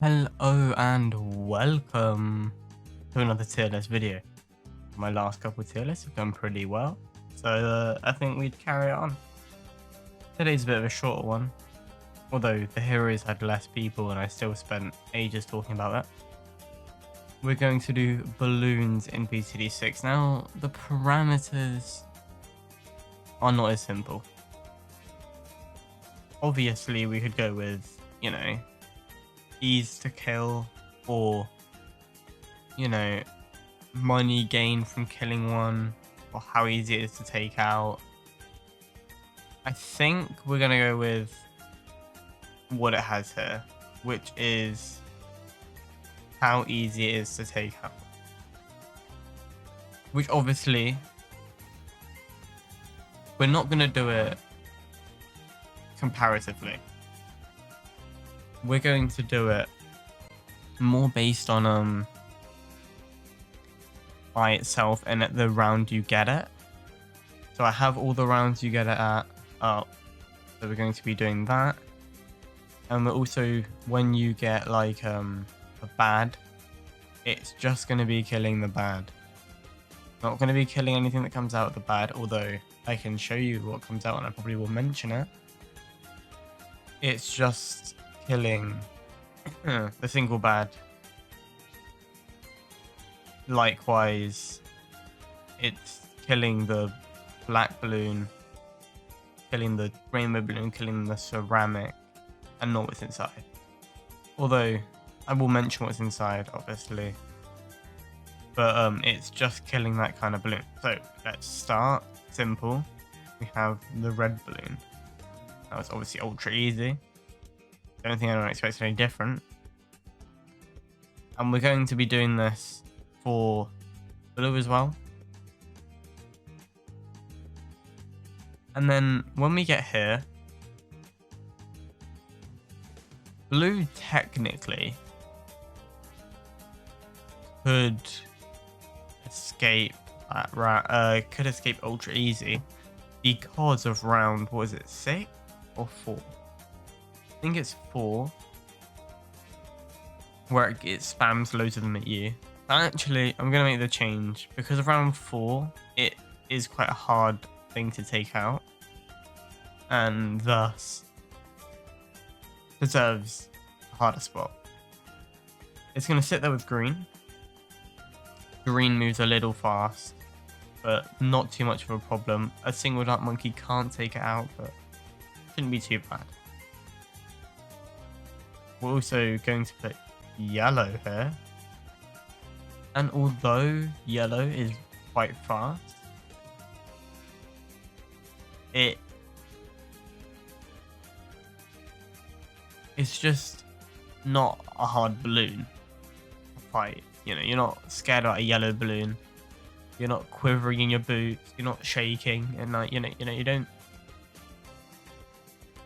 Hello and welcome to another tier list video. My last couple tier lists have done pretty well, so I think we'd carry on. Today's a bit of a shorter one, although the heroes had less people and I still spent ages talking about that. We're going to do balloons in BTD6. Now, the parameters are not as simple. Obviously, we could go with, ease to kill or, money gained from killing one, or how easy it is to take out. I think we're going to go with what it has here, which is how easy it is to take out. Which obviously, we're not going to do it comparatively. We're going to do it more based on by itself and at the round you get it. So I have all the rounds you get it at up. So we're going to be doing that. And we're also, when you get like a bad, it's just going to be killing the bad. Not going to be killing anything that comes out of the bad, although I can show you what comes out and I probably will mention it. It's just killing the single bad. Likewise, it's killing the black balloon, killing the rainbow balloon, killing the ceramic, and not what's inside. Although, I will mention what's inside, obviously. But it's just killing that kind of balloon. So, let's start simple. We have the red balloon. Now it's obviously ultra easy. Don't think anyone expects any different. And we're going to be doing this for blue as well. And then when we get here, blue technically could escape could escape ultra easy because of round, what is it, 6 or 4? I think it's 4, where it spams loads of them at you. Actually, I'm going to make the change. Because of round 4, it is quite a hard thing to take out. And thus, deserves a harder spot. It's going to sit there with green. Green moves a little fast, but not too much of a problem. A single dark monkey can't take it out, but shouldn't be too bad. We're also going to put yellow here. And although yellow is quite fast, it's just not a hard balloon to fight. You're not scared about a yellow balloon. You're not quivering in your boots. You're not shaking at night. You don't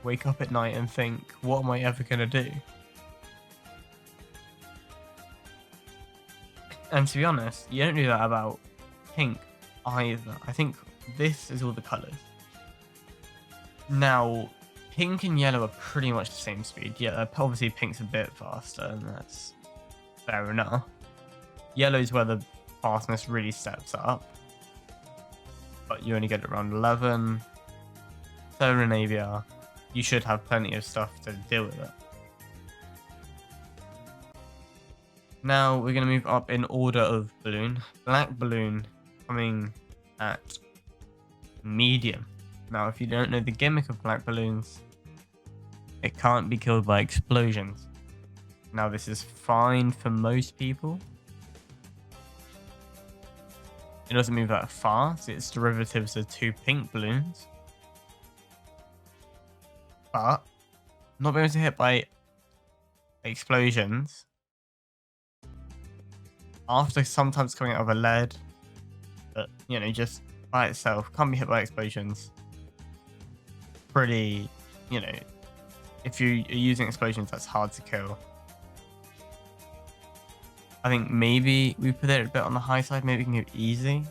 wake up at night and think, what am I ever going to do? And to be honest, you don't do that about pink either. I think this is all the colours. Now, pink and yellow are pretty much the same speed. Yeah, obviously pink's a bit faster, and that's fair enough. Yellow's where the fastness really steps up. But you only get it around 11. Solar and AVR, you should have plenty of stuff to deal with it. Now we're going to move up in order of balloon. Black balloon coming at medium. Now if you don't know the gimmick of black balloons, it can't be killed by explosions. Now this is fine for most people. It doesn't move that fast. Its derivatives are 2 pink balloons. But not being able to hit by explosions after sometimes coming out of a lead, but just by itself can't be hit by explosions. Pretty, if you're using explosions, that's hard to kill. I think maybe we put it a bit on the high side. Maybe we can go easy,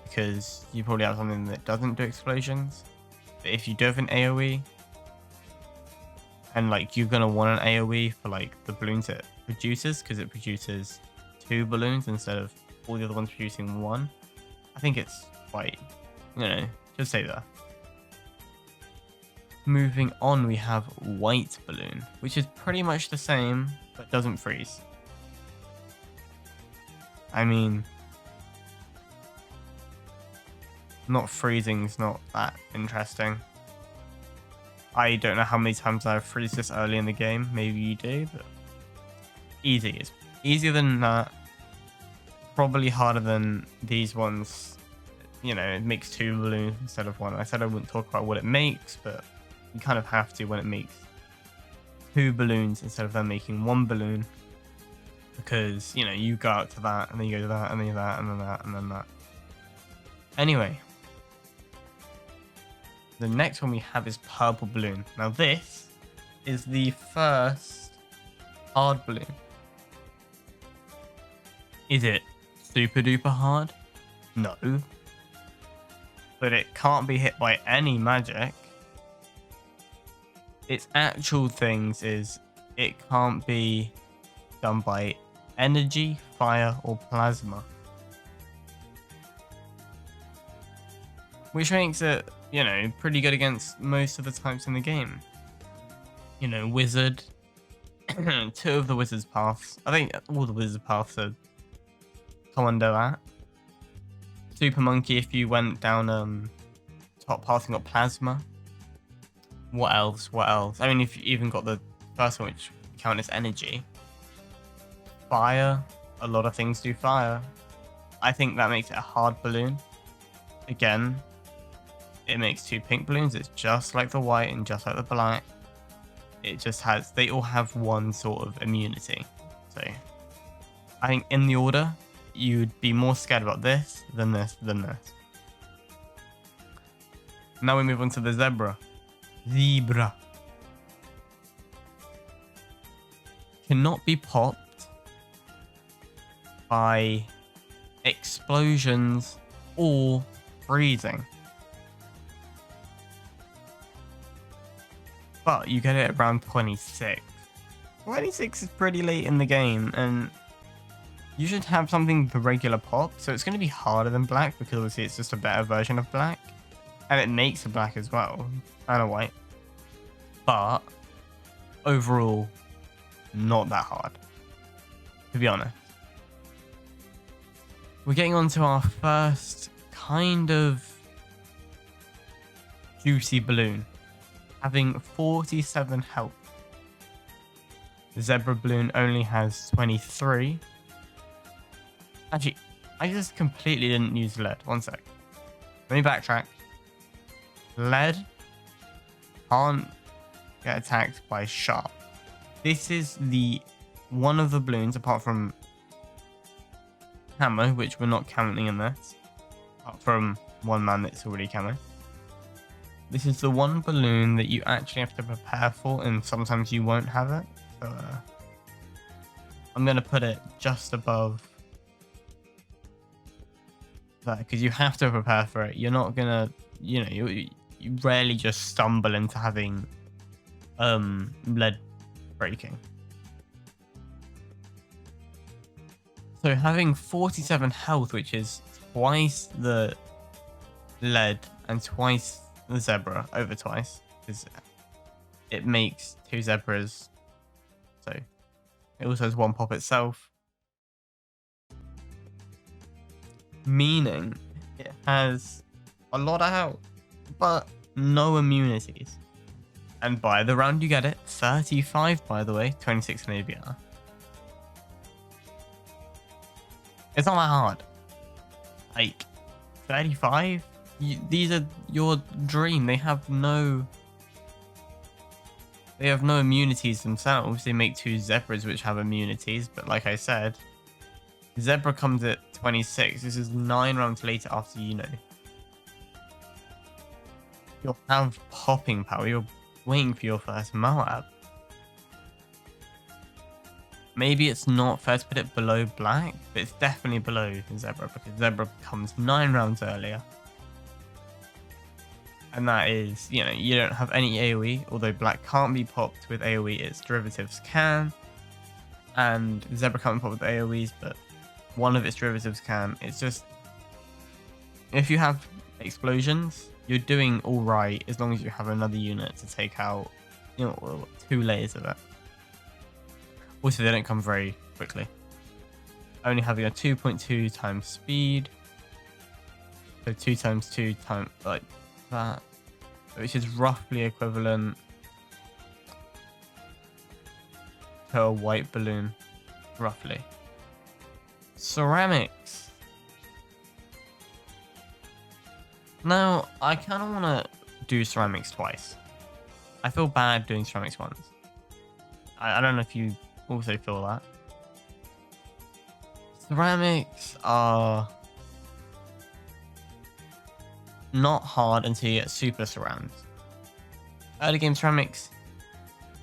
because you probably have something that doesn't do explosions. But if you do have an AoE, And like you're gonna want an AoE for like the balloons it produces, because it produces 2 balloons instead of all the other ones producing 1. I think it's quite, just say that. Moving on, we have white balloon, which is pretty much the same, but doesn't freeze. I mean, not freezing's not that interesting. I don't know how many times I've freezed this early in the game. Maybe you do, but easy. It's easier than that. Probably harder than these ones. It makes 2 balloons instead of 1. I said I wouldn't talk about what it makes, but you kind of have to when it makes 2 balloons instead of them making 1 balloon. Because, you go out to that, and then you go to that, and then that, and then that, and then that. Anyway. The next one we have is purple balloon. Now this is the first hard balloon. Is it super duper hard? No. But it can't be hit by any magic. Its actual things is it can't be done by energy, fire, or plasma. Which makes it, pretty good against most of the types in the game. Wizard. 2 of the wizard's paths. I think all the wizard's paths are come under that. Super monkey if you went down top path and got plasma. What else? I mean, if you even got the first one, which count as energy. Fire. A lot of things do fire. I think that makes it a hard balloon. Again, it makes 2 pink balloons. It's just like the white and just like the black. It just has, they all have one sort of immunity. So I think in the order, you'd be more scared about this than this than this. Now we move on to the zebra. Zebra. Cannot be popped by explosions or freezing. But you get it around 26. 26 is pretty late in the game, and you should have something with a regular pop, so it's going to be harder than black, because obviously it's just a better version of black. And it makes a black as well, and a white. But overall, not that hard, to be honest. We're getting on to our first kind of juicy balloon, having 47 health. The zebra balloon only has 23. Actually, I just completely didn't use lead. One sec. Let me backtrack. Lead can't get attacked by sharp. This is the one of the balloons, apart from camo, which we're not counting in this, apart from one man that's already camo. This is the one balloon that you actually have to prepare for, and sometimes you won't have it. So I'm going to put it just above that, because you have to prepare for it. You're not going to, you rarely just stumble into having lead breaking. So having 47 health, which is twice the lead and twice the zebra, over twice, because it makes 2 zebras, so it also has 1 pop itself, meaning it has a lot of health but no immunities. And by the round you get it, 35 by the way, 26 in ABR. It's not that hard. Like 35. These are your dream. They have no immunities themselves. They make 2 zebras which have immunities, but like I said, zebra comes at 26. This is 9 rounds later after you'll have popping power. You're waiting for your first Moab. Maybe it's not fair to put it below black, but it's definitely below zebra, because zebra comes 9 rounds earlier. And that is, you don't have any AoE, although black can't be popped with AoE, its derivatives can. And zebra can't be popped with AoEs, but one of its derivatives can. It's just, if you have explosions, you're doing all right as long as you have another unit to take out, 2 layers of it. Also, they don't come very quickly. Only having a 2.2 times speed. So 2 times 2 times like that, which is roughly equivalent to a white balloon, roughly. Ceramics. Now, I kind of want to do ceramics twice. I feel bad doing ceramics once. I don't know if you also feel that. Ceramics are not hard until you get super surrounds. Early game ceramics,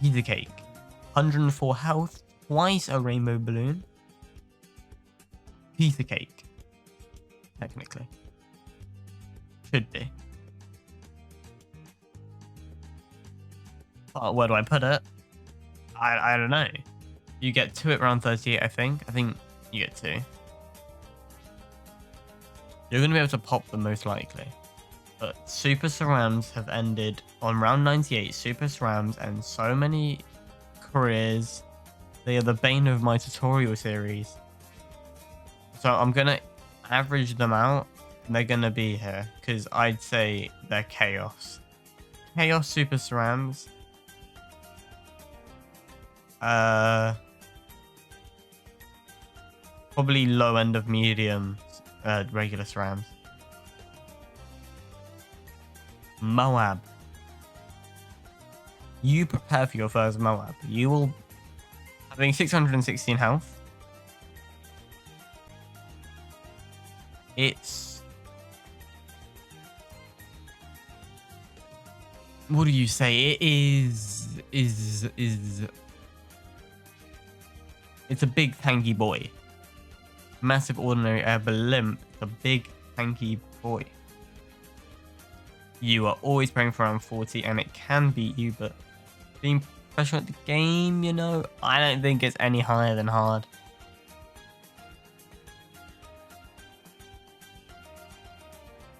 he's a cake. 104 health, twice a rainbow balloon. Piece of cake. Technically. Should be. But where do I put it? I don't know. You get 2 at round 38, I think. I think you get 2. You're going to be able to pop them most likely. But super surrounds have ended on round 98. Super surrounds end so many careers. They are the bane of my tutorial series. So I'm going to average them out. And they're going to be here. Because I'd say they're chaos. Chaos super surrounds. Probably low end of medium regular surrounds. Moab. You prepare for your first Moab. You will having 616 health. It's, what do you say? It is it's a big tanky boy. Massive ordinary air blimp. A big tanky boy. You are always praying for around 40 and it can beat you, but being professional at the game, I don't think it's any higher than hard.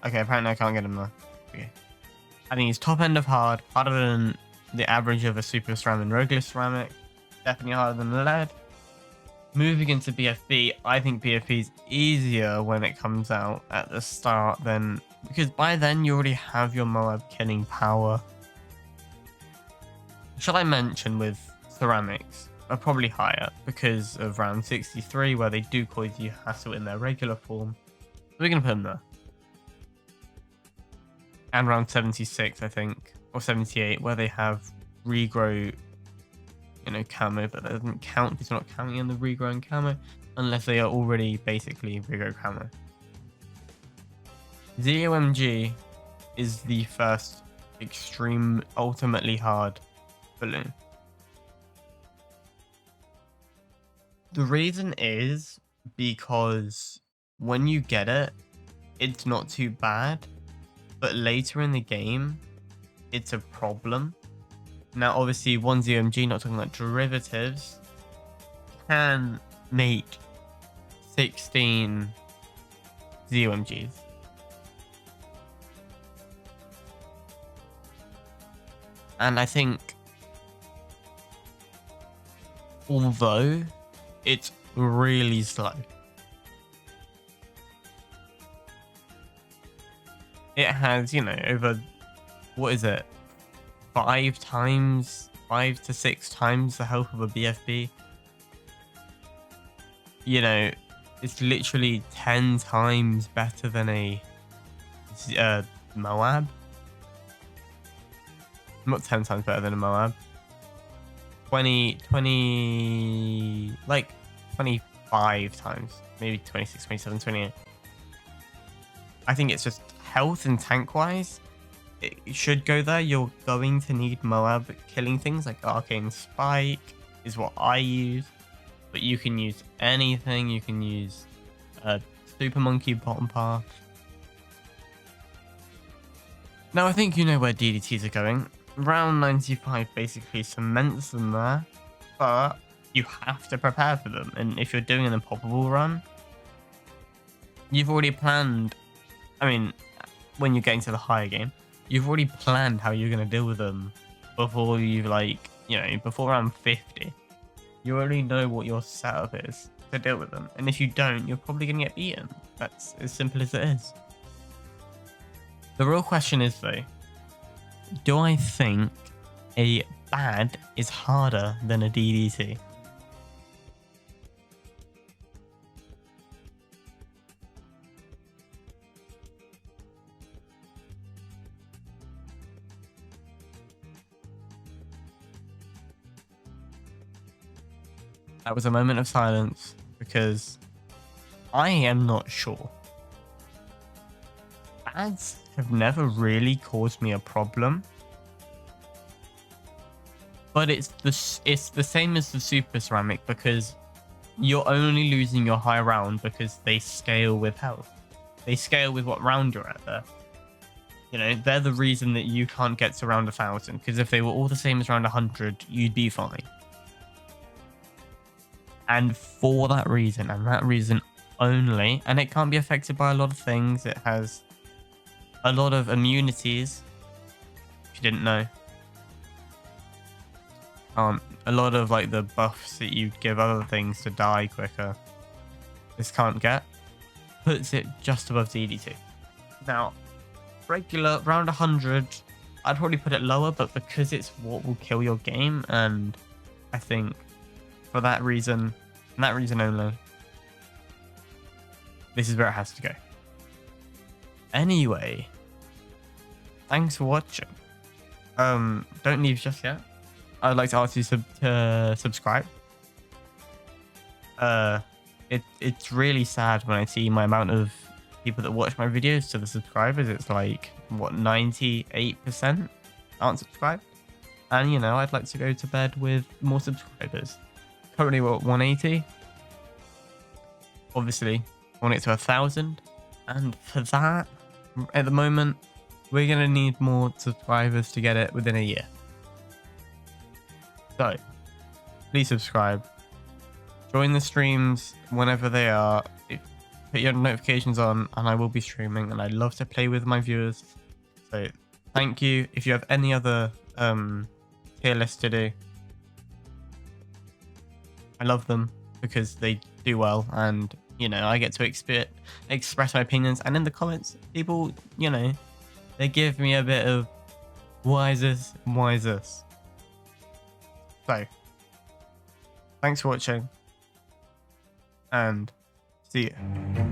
Okay, apparently I can't get him though. Okay. I think he's top end of hard, harder than the average of a super ceramic and regular ceramic. Definitely harder than lead. Moving into BFB, I think BFB is easier when it comes out at the start than, because by then you already have your Moab killing power. Shall I mention with ceramics are probably higher because of round 63 where they do cause you hassle in their regular form. So we're going to put them there. And round 76, I think, or 78, where they have regrow, camo, but that doesn't count because we're not counting in the regrowing camo unless they are already basically regrow camo. ZOMG is the first extreme, ultimately hard balloon. The reason is because when you get it, it's not too bad, but later in the game, it's a problem. Now, obviously, one ZOMG, not talking about derivatives, can make 16 ZOMGs. And I think, although it's really slow, it has, over, what is it? 5 to 6 times the health of a BFB. It's literally 10 times better than a Moab. Not 10 times better than a Moab. 20, like 25 times. Maybe 26, 27, 28. I think it's just health and tank wise. It should go there. You're going to need Moab killing things like Arcane Spike is what I use. But you can use anything. You can use Super Monkey Bottom Path. Now, I think you know where DDTs are going. Round 95 basically cements them there, but you have to prepare for them. And if you're doing an impossible run, you've already planned. I mean, when you're getting to the higher game, you've already planned how you're going to deal with them before you've, like, you know, before round 50. You already know what your setup is to deal with them. And if you don't, you're probably going to get beaten. That's as simple as it is. The real question is, though, do I think a bad is harder than a DDT? That was a moment of silence because I am not sure. Ads have never really caused me a problem, but it's the same as the super ceramic because you're only losing your high round because they scale with health. They scale with what round you're at there. You know, they're the reason that you can't get to round 1,000, because if they were all the same as round 100, you'd be fine. And for that reason, and that reason only, and it can't be affected by a lot of things. It has a lot of immunities, if you didn't know. A lot of, like, the buffs that you give other things to die quicker, this can't get, puts it just above DD2. Now, regular, round 100, I'd probably put it lower, but because it's what will kill your game, and I think for that reason, and that reason only, this is where it has to go. Anyway, thanks for watching. Don't leave just yet. I'd like to ask you to subscribe. It's really sad when I see my amount of people that watch my videos to the subscribers. It's like, what, 98% aren't subscribed? And, you know, I'd like to go to bed with more subscribers. Currently we're at 180. Obviously, I want it to 1,000. And for that, at the moment, we're going to need more subscribers to get it within a year. So, please subscribe. Join the streams whenever they are. Put your notifications on, and I will be streaming, and I love to play with my viewers. So, thank you. If you have any other tier lists to do, I love them because they do well, and, you know, I get to express my opinions, and in the comments, people, you know, they give me a bit of, why is this? Why is this? So, thanks for watching, and see you.